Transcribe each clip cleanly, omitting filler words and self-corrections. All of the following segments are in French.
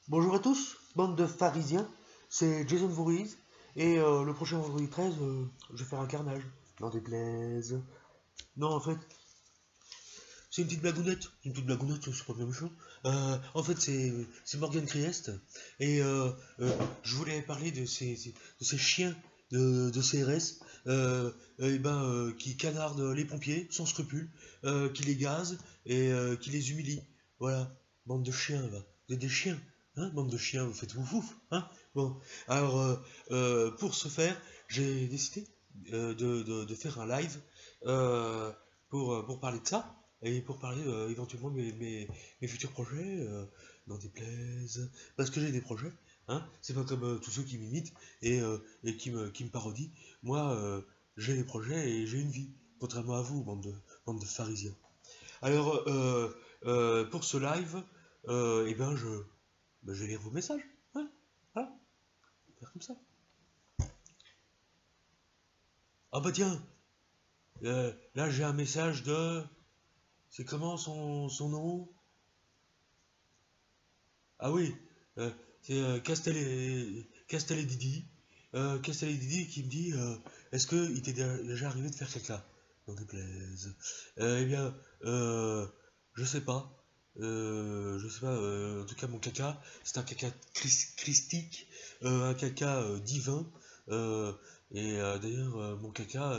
Bonjour à tous, bande de pharisiens, c'est Jason Voorhees, et le prochain vendredi 13, je vais faire un carnage, n'en déplaise. Non, en fait, c'est une petite blagounette, c'est pas bien méchant. En fait, c'est Morgan Criest, et je voulais parler de ces chiens de CRS qui canardent les pompiers sans scrupule, qui les gazent et qui les humilient. Voilà, bande de chiens, va. Vous êtes des chiens, hein, bande de chiens, vous faites ouf ouf, hein. Bon, alors, pour ce faire, j'ai décidé de faire un live euh, pour parler de ça et pour parler éventuellement de mes futurs projets, n'en déplaise, parce que j'ai des projets, hein, c'est pas comme tous ceux qui m'imitent et qui me parodient. Moi, j'ai des projets et j'ai une vie, contrairement à vous, bande de pharisiens. Alors, pour ce live, eh ben, je vais lire vos messages, hein, voilà, on va faire comme ça. Ah bah tiens, là j'ai un message de... C'est comment son nom? Ah oui, euh, c'est Castel et Didi. Castel et Didi qui me dit est-ce qu'il t'est déjà arrivé de faire caca? N'en déplaise. Eh bien, je sais pas. Je sais pas. En tout cas, mon caca, c'est un caca christique, un caca divin. euh, D'ailleurs, mon caca,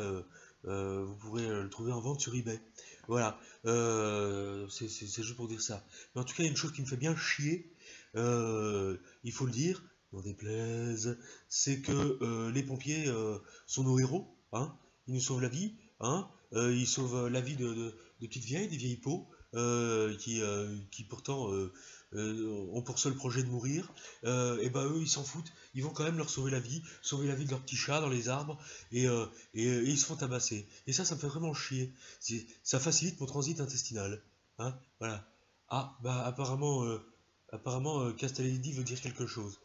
vous pourrez le trouver en vente sur eBay. Voilà. C'est juste pour dire ça. Mais en tout cas, il y a une chose qui me fait bien chier, il faut le dire, n'en déplaise, c'est que les pompiers sont nos héros, hein, ils nous sauvent la vie, hein, ils sauvent la vie de petites vieilles, des vieilles peaux, qui pourtant ont pour seul projet de mourir, et ben eux ils s'en foutent, ils vont quand même leur sauver la vie de leur petit chat dans les arbres, et ils se font tabasser. Et ça me fait vraiment chier. Ça facilite mon transit intestinal, hein, voilà. Ah, bah apparemment, Castaldi veut dire quelque chose.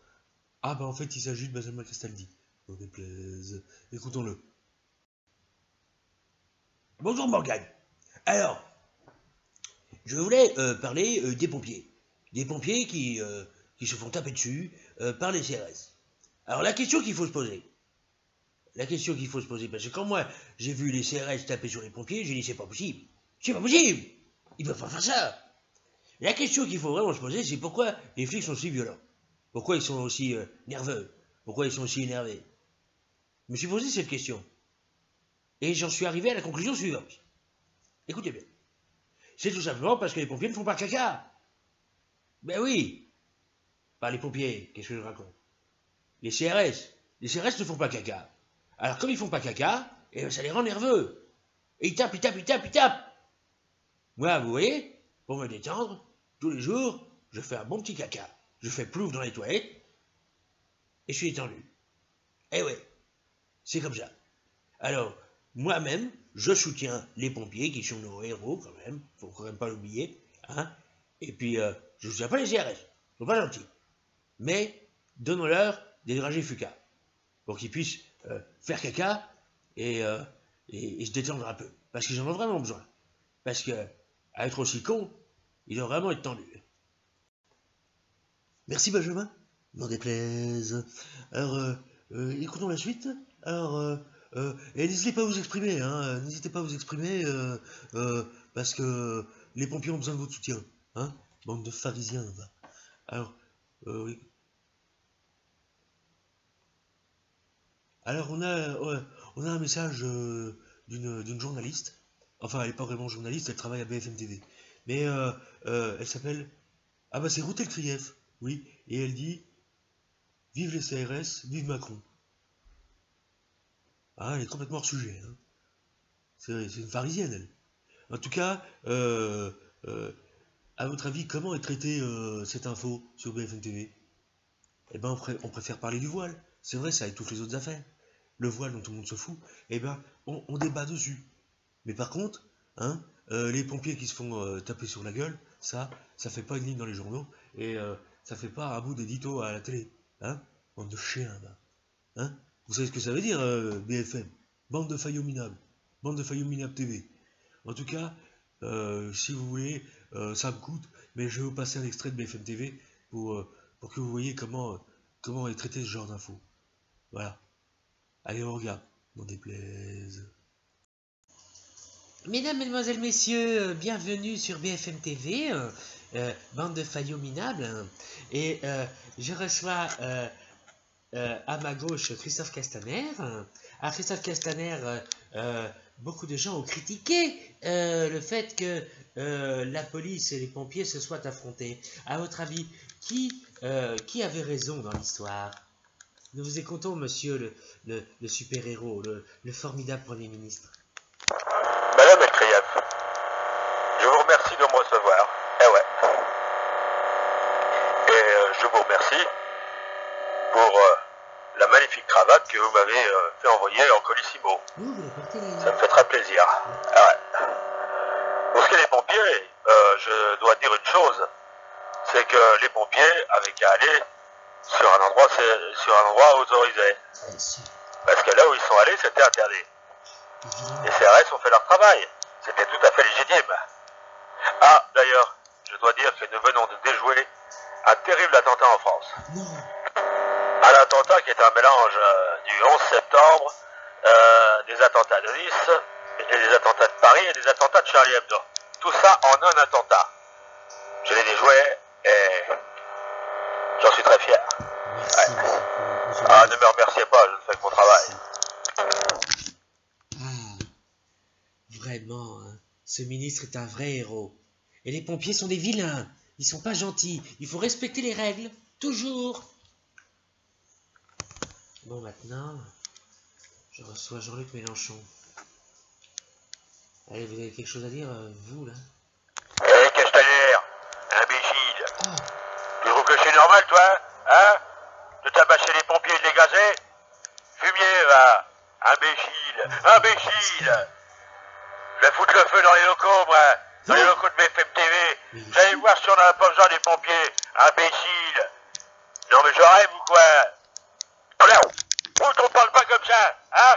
Ah bah en fait il s'agit de Benjamin Castaldi. N'en déplaise. Écoutons-le. Bonjour Morgane. Alors, je voulais parler des pompiers. Des pompiers qui se font taper dessus par les CRS. Alors la question qu'il faut se poser, parce que quand moi j'ai vu les CRS taper sur les pompiers, j'ai dit c'est pas possible. C'est pas possible. Ils peuvent pas faire ça. La question qu'il faut vraiment se poser, c'est pourquoi les flics sont si violents. Pourquoi ils sont aussi nerveux. Pourquoi ils sont aussi énervés. Je me suis posé cette question. Et j'en suis arrivé à la conclusion suivante. Écoutez bien. C'est tout simplement parce que les pompiers ne font pas caca. Ben oui, pas les pompiers, qu'est-ce que je raconte? Les CRS. Les CRS ne font pas caca. Alors comme ils font pas caca, eh ben, ça les rend nerveux. Et ils tapent, ils tapent, ils tapent, ils tapent. Moi, vous voyez, pour me détendre, tous les jours, je fais un bon petit caca. Je fais plouf dans les toilettes, et je suis détendu. Eh ouais, c'est comme ça. Alors, moi-même, je soutiens les pompiers qui sont nos héros quand même, faut quand même pas l'oublier, hein. Et puis, je soutiens pas les CRS, ils sont pas gentils. Mais donnons-leur des dragées fuca pour qu'ils puissent faire caca et, euh, et se détendre un peu. Parce qu'ils en ont vraiment besoin. Parce que, à être aussi con, ils doivent vraiment être tendus. Merci Benjamin. N'en déplaise. Alors, écoutons la suite. Alors, et n'hésitez pas à vous exprimer, hein. N'hésitez pas à vous exprimer, parce que les pompiers ont besoin de votre soutien, hein. Bande de pharisiens, va. Alors, oui. Alors, on a un message d'une journaliste. Enfin, elle n'est pas vraiment journaliste, elle travaille à BFM TV. Mais elle s'appelle... Ah bah c'est Routel Krief, oui. Et elle dit, vive les CRS, vive Macron. Ah, elle est complètement hors sujet, hein. C'est une pharisienne, elle. En tout cas, à votre avis, comment est traitée cette info sur BFM TV? Eh ben, on préfère parler du voile. C'est vrai, ça étouffe les autres affaires. Le voile dont tout le monde se fout, eh ben, on débat dessus. Mais par contre, hein, les pompiers qui se font taper sur la gueule, ça fait pas une ligne dans les journaux et ça fait pas un bout d'édito à la télé, hein, bande de chiens, là, hein. Vous savez ce que ça veut dire, BFM? Bande de faillots minables, bande de faillots minables TV. En tout cas, si vous voulez, ça me coûte, mais je vais vous passer un extrait de BFM TV pour pour que vous voyez comment est traité ce genre d'infos. Voilà. Allez, on regarde. N'en déplaise. Mesdames, Mesdemoiselles, Messieurs, bienvenue sur BFM TV, bande de faillots minables. Et je reçois à ma gauche Christophe Castaner. À Christophe Castaner, beaucoup de gens ont critiqué le fait que la police et les pompiers se soient affrontés. À votre avis, qui avait raison dans l'histoire? Nous vous écoutons, monsieur le super-héros, le formidable Premier ministre. Madame Elkriev, je vous remercie de me recevoir. Eh ouais. Et je vous remercie pour la magnifique cravate que vous m'avez fait envoyer en colissimo. Ça me fait très plaisir. Ah ouais. Pour ce qui est des pompiers, je dois dire une chose, c'est que les pompiers avaient qu'à aller sur un endroit autorisé. Parce que là où ils sont allés, c'était interdit. Les CRS ont fait leur travail. C'était tout à fait légitime. Ah, d'ailleurs, je dois dire que nous venons de déjouer un terrible attentat en France. Un attentat qui est un mélange du 11 septembre, des attentats de Nice, et des attentats de Paris et des attentats de Charlie Hebdo. Tout ça en un attentat. Je l'ai déjoué et j'en suis très fier. Ouais. Ah, ne me remerciez pas, je ne fais que mon travail. Vraiment, hein, ce ministre est un vrai héros. Et les pompiers sont des vilains. Ils sont pas gentils. Il faut respecter les règles. Toujours. Bon, maintenant, je reçois Jean-Luc Mélenchon. Allez, vous avez quelque chose à dire, vous, là? Hé, Castaner, imbécile. Oh. Tu trouves que c'est normal, toi? Hein? De tabasser les pompiers et de les gazer? Fumier, va. Imbécile. Je vais foutre le feu dans les locaux, moi. Dans les locaux de BFM TV. J'allais voir si on n'a pas besoin des pompiers. Imbécile. Non, mais je rêve ou quoi? Pourquoi on parle pas comme ça, hein?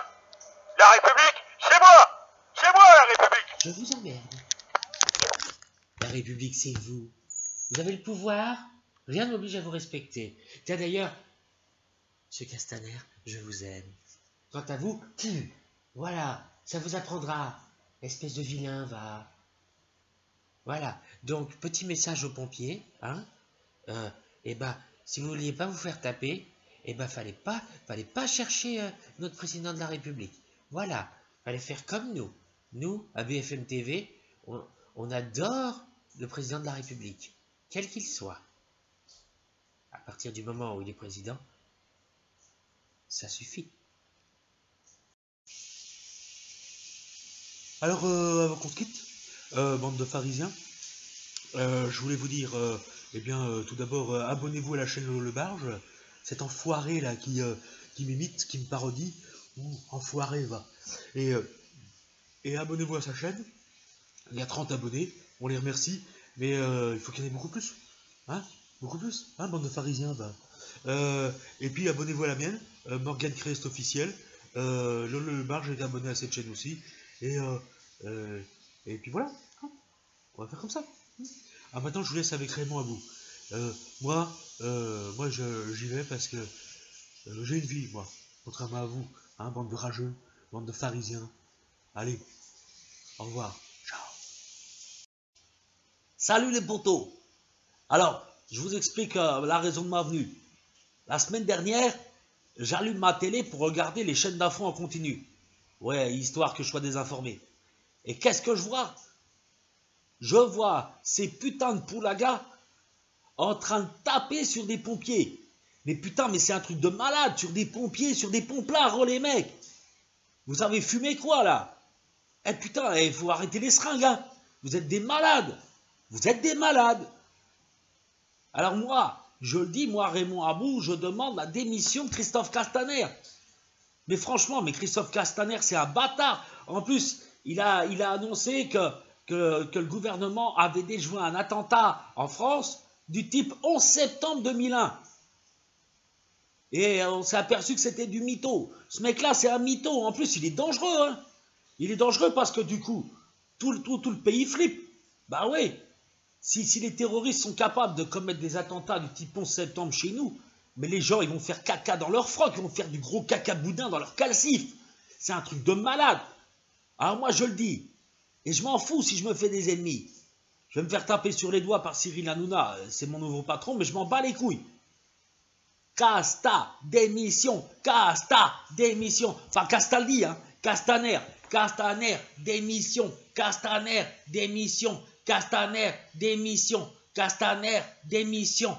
La République, c'est moi! C'est moi, la République! Je vous emmerde. La République, c'est vous. Vous avez le pouvoir. Rien n'oblige à vous respecter. Tiens, d'ailleurs, monsieur Castaner, je vous aime. Quant à vous, voilà, ça vous apprendra. Espèce de vilain, va. Voilà. Donc, petit message aux pompiers, hein. Si vous vouliez pas vous faire taper, fallait pas chercher notre président de la République. Voilà. Fallait faire comme nous. Nous, à BFM TV, on adore le président de la République, quel qu'il soit. À partir du moment où il est président, ça suffit. Alors, avant qu'on se quitte, bande de pharisiens, je voulais vous dire, tout d'abord, abonnez-vous à la chaîne Le Barge, cet enfoiré là qui m'imite, qui me parodie, enfoiré va. Et abonnez-vous à sa chaîne, il y a 30 abonnés, on les remercie, mais il faut qu'il y en ait beaucoup plus, bande de pharisiens va. Et puis abonnez-vous à la mienne, Morgane Crest officiel, Le Barge est abonné à cette chaîne aussi, et puis voilà, on va faire comme ça. Ah, maintenant je vous laisse avec Raymond Abou. Moi j'y vais parce que j'ai une vie, moi, contrairement à vous, bande de rageux, bande de pharisiens. Allez, au revoir, ciao. Salut les potos. Alors, je vous explique la raison de ma venue. La semaine dernière, j'allume ma télé pour regarder les chaînes d'infos en continu. Ouais, histoire que je sois désinformé. Et qu'est-ce que je vois? Je vois ces putains de poulagas en train de taper sur des pompiers. Mais putain, mais c'est un truc de malade, sur des pompiers, sur des pomplards, oh les mecs. Vous avez fumé quoi, là? Eh putain, il faut arrêter les seringues, hein. Vous êtes des malades. Vous êtes des malades. Alors moi, je le dis, moi, Raymond Abou, je demande la démission de Christophe Castaner. Mais franchement, Christophe Castaner, c'est un bâtard. En plus, il a annoncé que le gouvernement avait déjoué un attentat en France du type 11 septembre 2001. Et on s'est aperçu que c'était du mytho. Ce mec-là, c'est un mytho. En plus, il est dangereux, hein. Il est dangereux parce que du coup, tout le pays flippe. Bah oui. Si les terroristes sont capables de commettre des attentats du type 11 septembre chez nous, mais les gens, ils vont faire caca dans leur froc, ils vont faire du gros caca boudin dans leur calcif. C'est un truc de malade. Alors moi, je le dis, et je m'en fous si je me fais des ennemis. Je vais me faire taper sur les doigts par Cyril Hanouna, c'est mon nouveau patron, mais je m'en bats les couilles. Casta, démission, enfin Castaldi, hein, Castaner, démission, Castaner, démission, Castaner, démission, Castaner, démission.